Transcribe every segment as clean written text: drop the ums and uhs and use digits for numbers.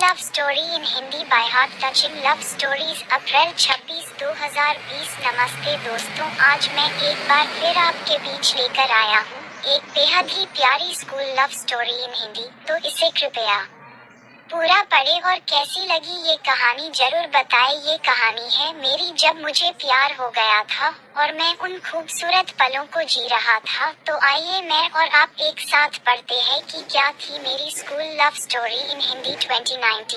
Love story in Hindi by heart touching love stories April 26, 2020। नमस्ते दोस्तों, आज मैं एक बार फिर आपके बीच लेकर आया हूँ एक बेहद ही प्यारी school love story in Hindi. तो इसे कृपया पूरा पढ़े और कैसी लगी ये कहानी जरूर बताएं। ये कहानी है मेरी जब मुझे प्यार हो गया था और मैं उन खूबसूरत पलों को जी रहा था। तो आइए मैं और आप एक साथ पढ़ते हैं कि क्या थी मेरी school love story in Hindi 2019।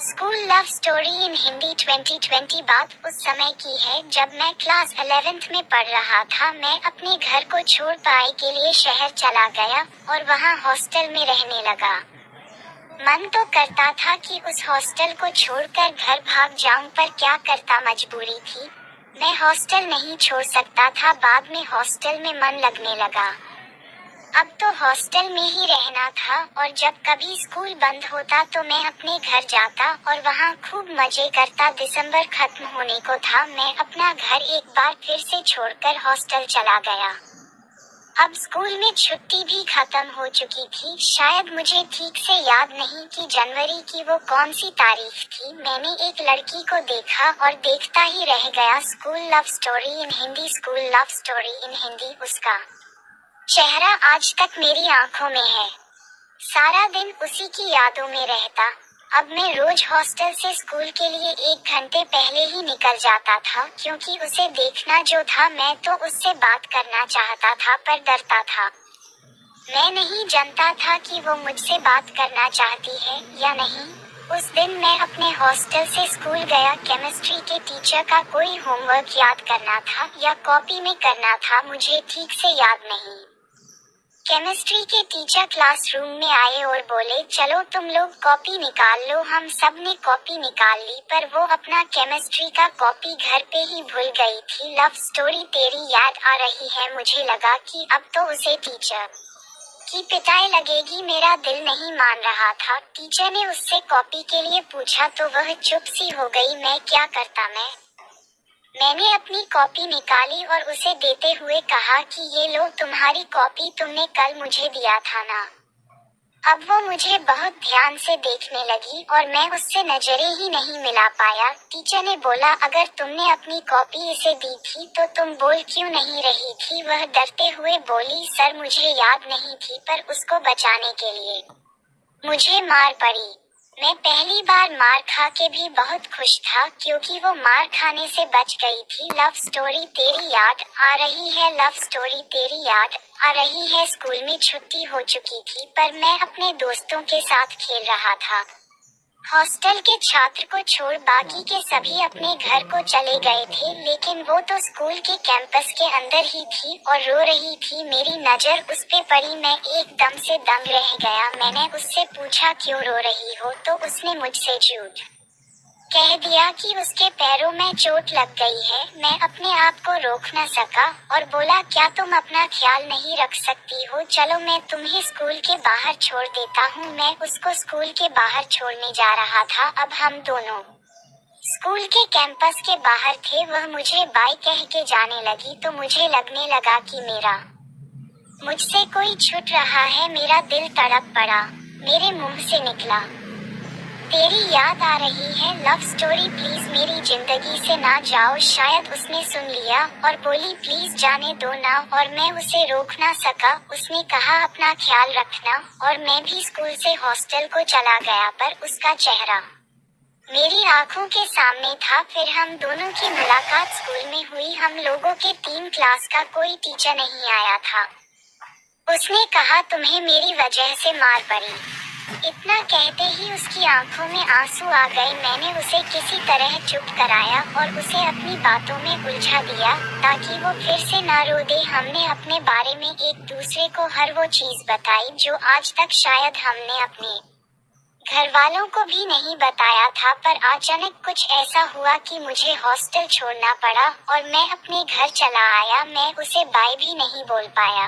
School love story in Hindi 2020 बात उस समय की है जब मैं क्लास 11th में पढ़ रहा था। मैं अपने घर को छोड़ पढ़ाई के लिए शहर चला गया और वहाँ हॉस्टल में रहने लगा। मन तो करता था कि उस हॉस्टल को छोड़कर घर भाग जाऊं, पर क्या करता, मजबूरी थी। मैं हॉस्टल नहीं छोड़ सकता था। बाद में हॉस्टल में मन लगने लगा। अब तो हॉस्टल में ही रहना था और जब कभी स्कूल बंद होता तो मैं अपने घर जाता और वहाँ खूब मजे करता। दिसंबर खत्म होने को था। मैं अपना घर एक बार फिर से छोड़कर हॉस्टल चला गया। अब स्कूल में छुट्टी भी खत्म हो चुकी थी। शायद मुझे ठीक से याद नहीं कि जनवरी की वो कौन सी तारीख थी। मैंने एक लड़की को देखा और देखता ही रह गया। School love story in Hindi, school love story in Hindi. उसका चेहरा आज तक मेरी आंखों में है। सारा दिन उसी की यादों में रहता। अब मैं रोज हॉस्टल से स्कूल के लिए 1 घंटे पहले ही निकल जाता था, क्योंकि उसे देखना जो था। मैं तो उससे बात करना चाहता था पर डरता था। मैं नहीं जानता था कि वो मुझसे बात करना चाहती है या नहीं। उस दिन मैं अपने हॉस्टल से स्कूल गया। केमिस्ट्री के टीचर का कोई होमवर्क याद करना था या कॉपी में करना था, मुझे ठीक से याद नहीं। केमिस्ट्री के टीचर क्लासरूम में आए और बोले, चलो तुम लोग कॉपी निकाल लो। हम सब ने कॉपी निकाल ली, पर वो अपना केमिस्ट्री का कॉपी घर पे ही भूल गई थी। लव स्टोरी तेरी याद आ रही है। मुझे लगा कि अब तो उसे टीचर की पिटाई लगेगी। मेरा दिल नहीं मान रहा था। टीचर ने उससे कॉपी के लिए पूछा तो वह चुप सी हो गई। मैं क्या करता। मैंने अपनी कॉपी निकाली और उसे देते हुए कहा कि ये लो तुम्हारी कॉपी, तुमने कल मुझे दिया था ना। अब वो मुझे बहुत ध्यान से देखने लगी और मैं उससे नजरें ही नहीं मिला पाया। टीचर ने बोला, अगर तुमने अपनी कॉपी इसे दी थी तो तुम बोल क्यों नहीं रही थी। वह डरते हुए बोली, सर मुझे याद नहीं थी, पर उसको बचाने के लिए मुझे मार पड़ी। मैं पहली बार मार खा के भी बहुत खुश था, क्योंकि वो मार खाने से बच गई थी। लव स्टोरी तेरी याद आ रही है। लव स्टोरी तेरी याद आ रही है। स्कूल में छुट्टी हो चुकी थी, पर मैं अपने दोस्तों के साथ खेल रहा था। हॉस्टल के छात्र को छोड़ बाकी के सभी अपने घर को चले गए थे, लेकिन वो तो स्कूल के कैंपस के अंदर ही थी और रो रही थी। मेरी नजर उस पे पड़ी। मैं एकदम से दंग रह गया। मैंने उससे पूछा, क्यों रो रही हो, तो उसने मुझसे झूठ कह दिया कि उसके पैरों में चोट लग गई है। मैं अपने आप को रोक न सका और बोला, क्या तुम अपना ख्याल नहीं रख सकती हो। चलो मैं तुम्हें स्कूल के बाहर छोड़ देता हूँ। मैं उसको स्कूल के बाहर छोड़ने जा रहा था। अब हम दोनों स्कूल के कैंपस के बाहर थे। वह मुझे बाय कह के जाने लगी तो मुझे लगने लगा कि मेरा मुझसे कोई छूट रहा है। मेरा दिल तड़प पड़ा। मेरे मुंह से निकला, तेरी याद आ रही है। लव स्टोरी प्लीज मेरी जिंदगी से ना जाओ। शायद उसने सुन लिया और बोली, प्लीज जाने दो ना, और मैं उसे रोक ना सका। उसने कहा, अपना ख्याल रखना, और मैं भी स्कूल से हॉस्टल को चला गया। पर उसका चेहरा मेरी आंखों के सामने था। फिर हम दोनों की मुलाकात स्कूल में हुई। हम लोगों के 3 क्लास का कोई टीचर नहीं आया था। उसने कहा, तुम्हें मेरी वजह से मार पड़ी। इतना कहते ही उसकी आंखों में आंसू आ गए। मैंने उसे किसी तरह चुप कराया और उसे अपनी बातों में उलझा दिया ताकि वो फिर से ना रो दे। हमने अपने बारे में एक दूसरे को हर वो चीज बताई जो आज तक शायद हमने अपने घर वालों को भी नहीं बताया था। पर अचानक कुछ ऐसा हुआ कि मुझे हॉस्टल छोड़ना पड़ा और मैं अपने घर चला आया। मैं उसे बाय भी नहीं बोल पाया।